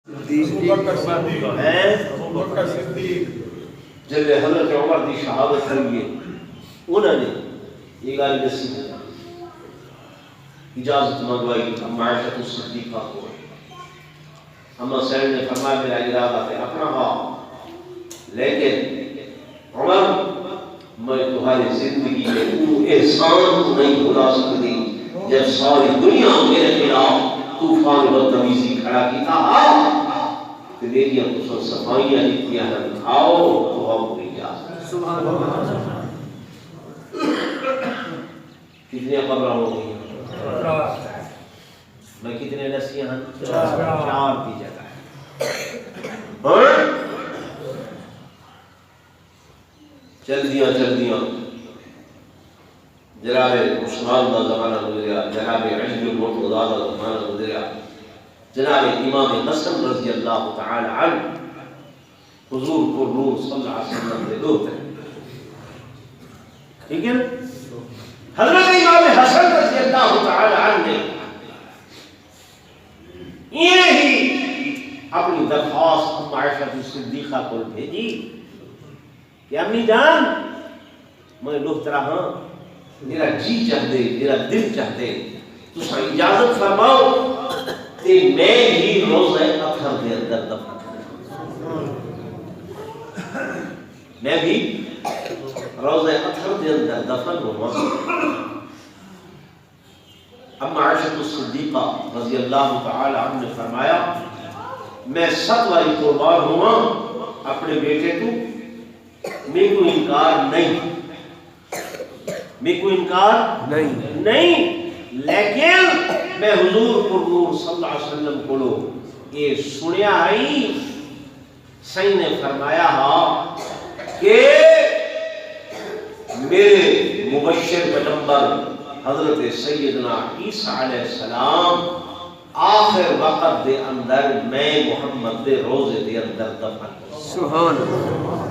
جب حضرت عمر کی شہادت ہوئی ہے انہوں نے یہ گل دسی اجازت منگوائی اما عائشہ صدیقہ کو. اما سعید نے فرمایا میرا ارادہ ہے اپنا باپ، لیکن عمر میں تمہاری زندگی میں وہ احسان نہیں بھلا سکتی جب ساری دنیا میرے خلاف طوفان بدتمیزی کھڑا کی تھا کہ میری اب صفائیاں لکھیاں ہیں آؤ تو ہم پوری جا سبحان اللہ. کتنے قبر ہو گئی میں کتنے نسیاں ہیں 4 کی جگہ ہے. چل دیا جناب عثمان کا زمانہ گزریا، جناب علی المرتضیٰ کا زمانہ گزریا، جناب امام حسن رضی اللہ تعالی عنہ حضور کو نور صلی اللہ علیہ وسلم کے دوست ہیں. ٹھیک ہے، حضرت امام حسن رضی اللہ تعالی عنہ نے یہی اپنی درخواست ام عائشہ صدیقہ کو بھیجی کہ امی جان میں لوٹ رہا ہوں، میرا جی چاہتے میرا دل چاہتے تو اجازت فرماؤ کہ میں بھی روزہ اطہر کے اندر دفن میں بھی روزہ اطہر کے اندر دفن ہوا. اما عائشہ صدیقہ رضی اللہ تعالی عنہ نے فرمایا میں 7 باری قربان ہوا اپنے بیٹے کو، میرے کو انکار نہیں، لیکن میں حضور پر نور صلی اللہ علیہ وسلم کو یہ سنیا آئی صحیح نے فرمایا ہاں کہ میرے مبشر پیغمبر حضرت سیدنا عیسیٰ علیہ السلام آخر وقت دے اندر میں محمد دے روزے دے اندر دفن. سبحان اللہ.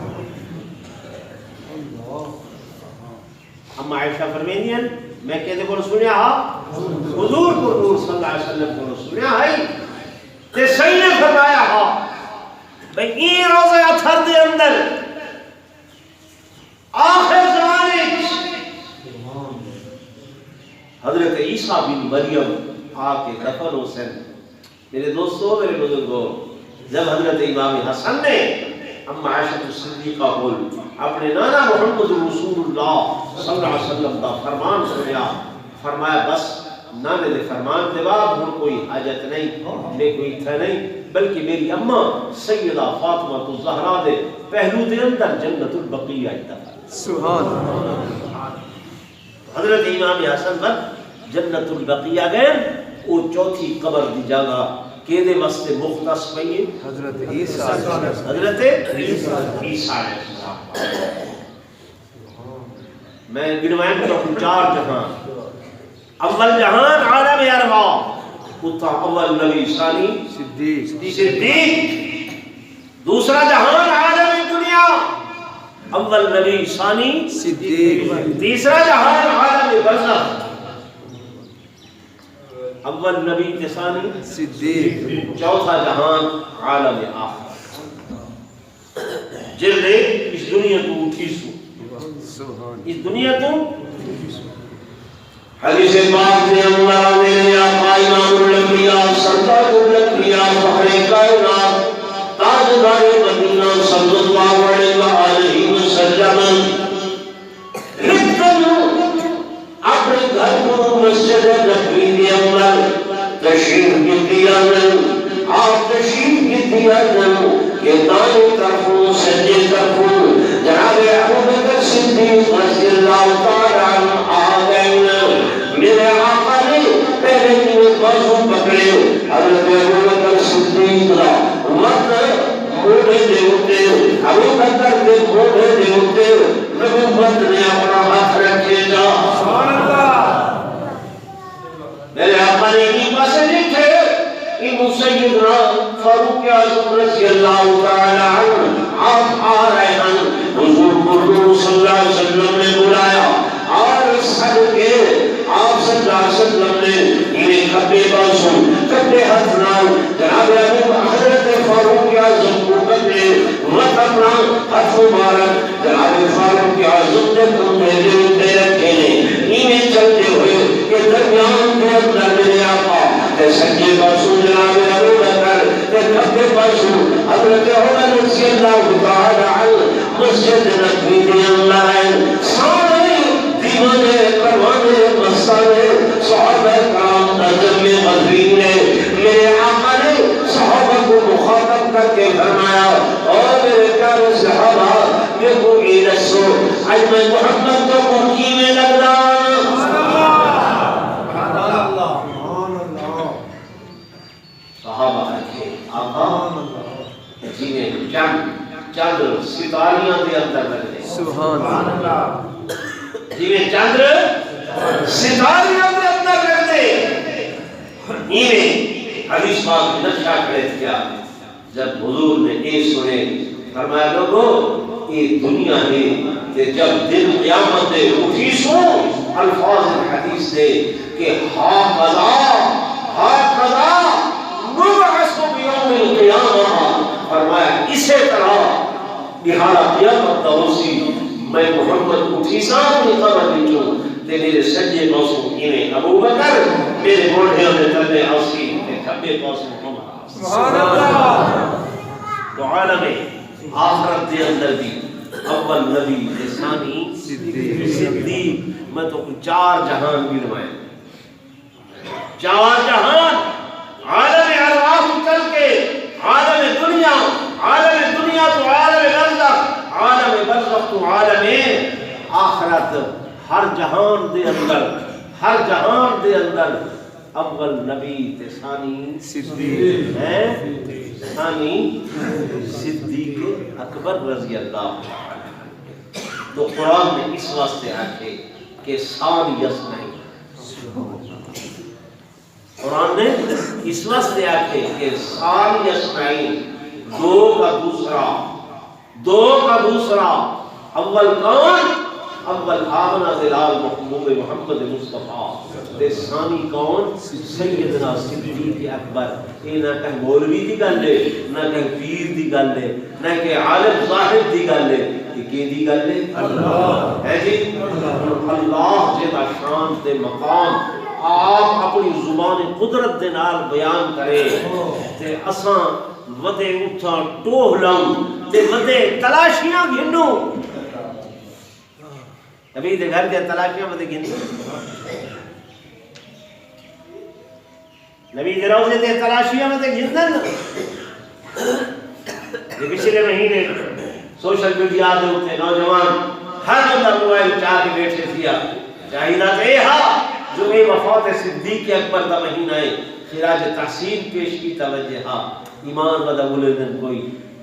اما عائشہ فرمینی ہیں میں کہتے کو سنیا حضور کو نور صلی اللہ علیہ وسلم کو سنیا ہے کہ صحیح نے فرمایا بھئی این روزہ اطہر دے اندر آخر زمانے حضرت عیسیٰ بن مریم آ کے دفن ہو سن. میرے دوستو میرے بزرگوں، جب حضرت امام حسن نے اما عائشہ صدیقہ کو اپنے نانا محمد رسول اللہ صلی اللہ علیہ وسلم کا فرمان سنیا، فرمایا بس نانے دے فرمان دے بعد ہن کوئی حاجت نہیں، میں کوئی تھا نہیں، بلکہ میری اماں سیدہ فاطمہ الزہرا دے پہلو دے اندر جنت البقیع دفن. سبحان اللہ. حضرت امام حسن پر جنت البقیع گئے، وہ چوتھی قبر دی جگہ کہ دے واسطے مختص پئی حضرت عیسیٰ علیہ السلام. میں گنوائیں تو 4 جہان، اول جہان عالم ارواح، اتھا اول نبی ثانی صدیق. دوسرا جہان عالم دنیا، اول نبی ثانی صدیق. تیسرا جہان عالم برزخ، اول نبی ثانی صدیق. چوتھا جہان عالم آخر. جلد اس دنیا کو اٹھی سو، اس دنیا کو حدیث پاک میں اللہ نے آقا امام الانبیاء سردار الانبیاء فخر کائنات تاجدار مدینہ صلی اللہ علیہ وسلم اپنے گھر کو مسجد نبوی کے اندر تشریف کی دیا آپ تشریف کی دیا کہ دائیں طرفوں سجدے طرفوں جناب ابو بکر صدیق رضی اللہ تعالی عنہ آ گئے. میرے آقا نے پہلے کی بازو پکڑے حضرت ابو بکر صدیق کا وقت موڑے دے اٹھے، ابو بکر کے موڑے دے اٹھے، نبوت نے اپنا ہاتھ رکھے جا. سبحان اللہ. میرے آقا نے یہ پاسے دیکھے کہ سیدنا فاروق اعظم رضی اللہ تعالی عنہ آپ آ رہے ہیں. حضور کو صلی اللہ علیہ وسلم نے بلایا اور سب کے آپ صلی اللہ علیہ وسلم نے یہ کھبے بازو کھبے ہاتھ نال جناب ابو حضرت حضرت عمر رضی اللہ تعالی عنہ مسجد نبوی کے اندر ہیں، سارے دیوانے پروانے مستانے صحابہ کرام تجمع غزوین نے میرے آقا نے صحابہ کو مخاطب کر کے فرمایا، اور میرے پیارے صحابہ یہ کو ایلسو آج میں محمد کو مکی میں لگ رہا صحابہ کے آقا جی میں چند ستاریاں دے اندر لگ دے سبحان اللہ جی میں چند ستاریاں دے اندر لگ دے یہ حدیث پاک نقشہ کرے کیا جب حضور نے اے سنے فرمایا لوگو یہ دنیا ہے کہ جب دن قیامت اٹھی سو الفاظ حدیث دے کہ ہاکذا نبعث بیوم القیامہ، فرمایا اسے طرح نہارا قیامت دوسی میں محمد اٹھی ساتھ میں قبر بیچوں تے میرے سجے پاسوں انہیں ابو بکر میرے گوڑھے میں تلے آسی تے کھبے پاسوں عمر سبحان اللہ تو عالم آخرت دے اندر بھی اول نبی ثانی صدیق میں تو چار جہان بھی نمائے چار جہان عالم ارواح چل کے عالم دنیا تو عالم برزخ عالم برزخ تو عالم آخرت ہر جہان دے اندر اول نبی تے ثانی صدیق ہے ثانی صدیق اکبر رضی اللہ عنہ۔ تو قرآن نے اس واسطے آکھے کہ ثانیس نہیں، قرآن نے اس واسطے آکھے کہ ثانیس نہیں، دو کا دوسرا اول کون؟ اول آمنہ دلال محبوب محمد مصطفیٰ تے ثانی کون؟ سیدنا صدیق اکبر۔ یہ نہ کہ مولوی دی گل ہے، نہ کہ پیر دی گل ہے، نہ کہ عالم صاحب دی گل ہے، کہ کی دی گل ہے؟ اللہ ہے جی اللہ جیتا شان تے مقام آپ اپنی زبان قدرت دے نال بیان کرے تے اساں ودے اٹھا ٹوہ لوں تے ودے تلاشیاں گھنوں ابھی دے گھر دے تلاشیاں ودے گھنوں نبی دے روزے دے تلاشیاں ودے گھنوں یہ پچھلے مہینے سوشل میڈیا دے ہوتے نوجوان ہر بندہ موبائل چاہ کے بیٹھے تھیا چاہیدہ تے ہاں جو میں وفات صدیق اکبر دا مہینہ ہے خراج تحسین پیش کی توجہ ہاں ایمان ودا بولدن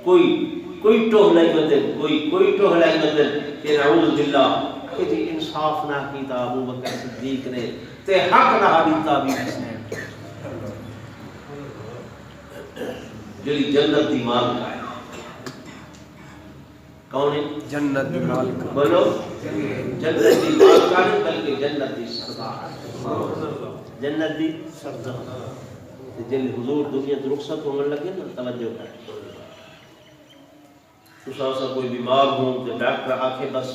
کوئی ٹوہلائی مدن کوئی ٹوہلائی مدن کہ نعوذ باللہ کہ جی انصاف نہ کیتا ابو بکر صدیق نے تے حق نہ دیتا بھی جلی جنت دی مال کا ہے کون ہے؟ جنت دی مال کا بولو جنت دی مال کا نہیں بلکہ جنت دی سردار جنت دی سردار جن حضور دنیا تو رخصت ہونے لگے نا توجہ کریں تو کوئی بیمار ہوں تو ڈاکٹر آکے بس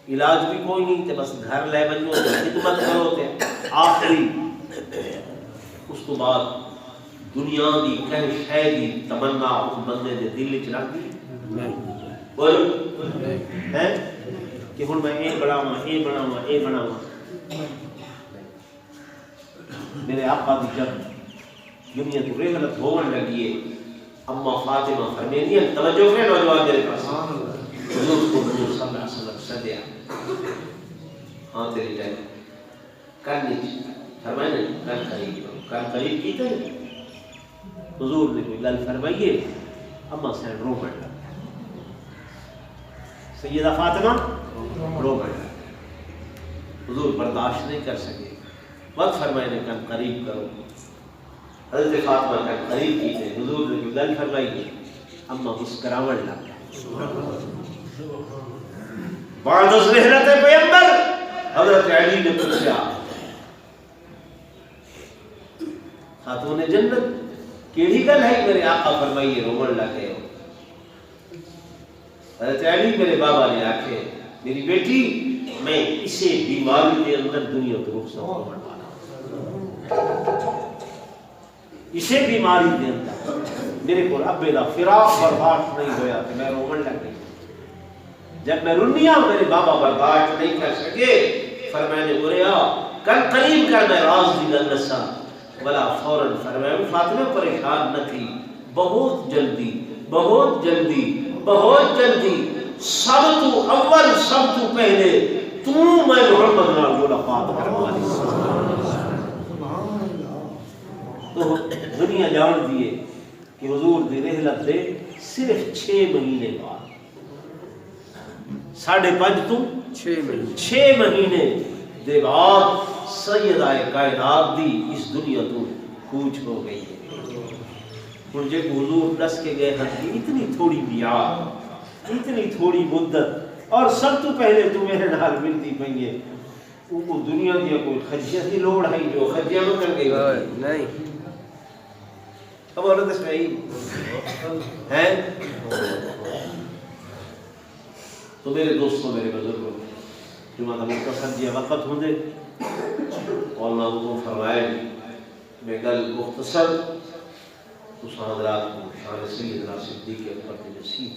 علاج بھی کوئی نہیں تے بس گھر لے بنو خدمت کرو تے آخری اس تو بعد دنیا دی کہیں شے دی تمنا اس بندے دے دل وچ رکھ دی بولو ہے کہ ہن میں یہ بناواں میرے آقا دی جب دنیا تو رحلت ہونے لگی ہے اما فاطمہ فرمینی ہے توجہ کریں نوجوان میرے پاس حضور کو حضور صلی اللہ علیہ وسلم صدیا ہاں تیری جائے کرنی فرمائے نہیں کر قریب کی تھے حضور نے کوئی گل فرمائیے اما سین رو پڑ سیدہ فاطمہ رو پڑ حضور برداشت نہیں کر سکے وقت فرمائے نے کن قریب کرو حضرت فاطمہ کن قریب کی تھے حضور نے کوئی گل فرمائیے اما مسکراوڑ لگا بعد از رحلت پیغمبر حضرت علی نے پوچھا خاتون جنت کیڑی گل ہے میرے آقا فرمائیے رومن لگے ہو حضرت علی میرے بابا نے آکھے میری بیٹی میں اسے بیماری کے اندر دنیا کو رخصت ہونے والا اسے بیماری دے اندر میرے کو ابے دا فراق برداشت نہیں ہویا کہ میں رومن لگ گئی. جب میں رنیا میرے بابا برداشت نہیں کر سکے فرمایا نے بولیا کل قریب کر میں راز دی گل دساں بلا فوراً فرمایا فاطمہ پریشان نہ تھی بہت جلدی بہت جلدی بہت جلدی سب تو اول سب تو پہلے تو میں محمد نال ملاقات کروائی. تو دنیا جان دیے کہ حضور دی رحلت دے صرف 6 مہینے بعد 5.5 تو 6 مہینے دے بعد سیدہ کائنات دی اس دنیا تو کوچ ہو گئی ہے. ہن جے حضور دس کے گئے ہیں اتنی تھوڑی میعاد اتنی تھوڑی مدت اور سب تو پہلے تو میرے نال ملتی پئی ہے وہ دنیا دی کوئی خجیت دی لوڑ ہے جو خجیاں میں کر گئی نہیں. اب اور دس میں ہے تو میرے دوستوں میرے بزرگوں جمعہ کا مختصر جی وقت ہوں دے اور میں وہ فرمائے میں گل مختصر تو حضرات کو شان سیدنا صدیق اکبر کی نصیب